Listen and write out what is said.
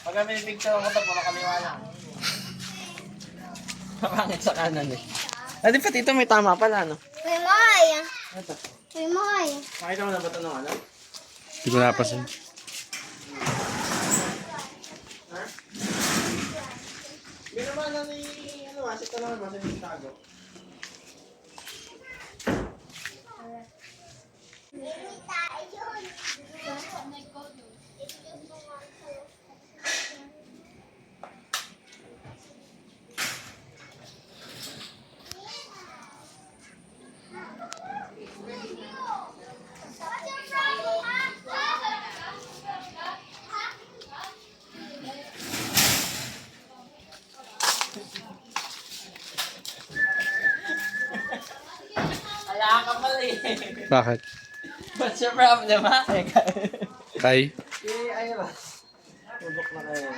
Pag kami picture ko ito, puro kaliwa lang. Pangit sa kanan eh. Di pati ito may tama pala, no? May moy. Ito. May moy. Makita mo na ba ito ng ano? Hindi ko napasin. Ha? Hindi naman na ni... Ano, asik ka naman ba sa yung tago? Wala ka pala eh. Bakit? What's your problem, ha? Kay? Ayos. Tubok na kayo.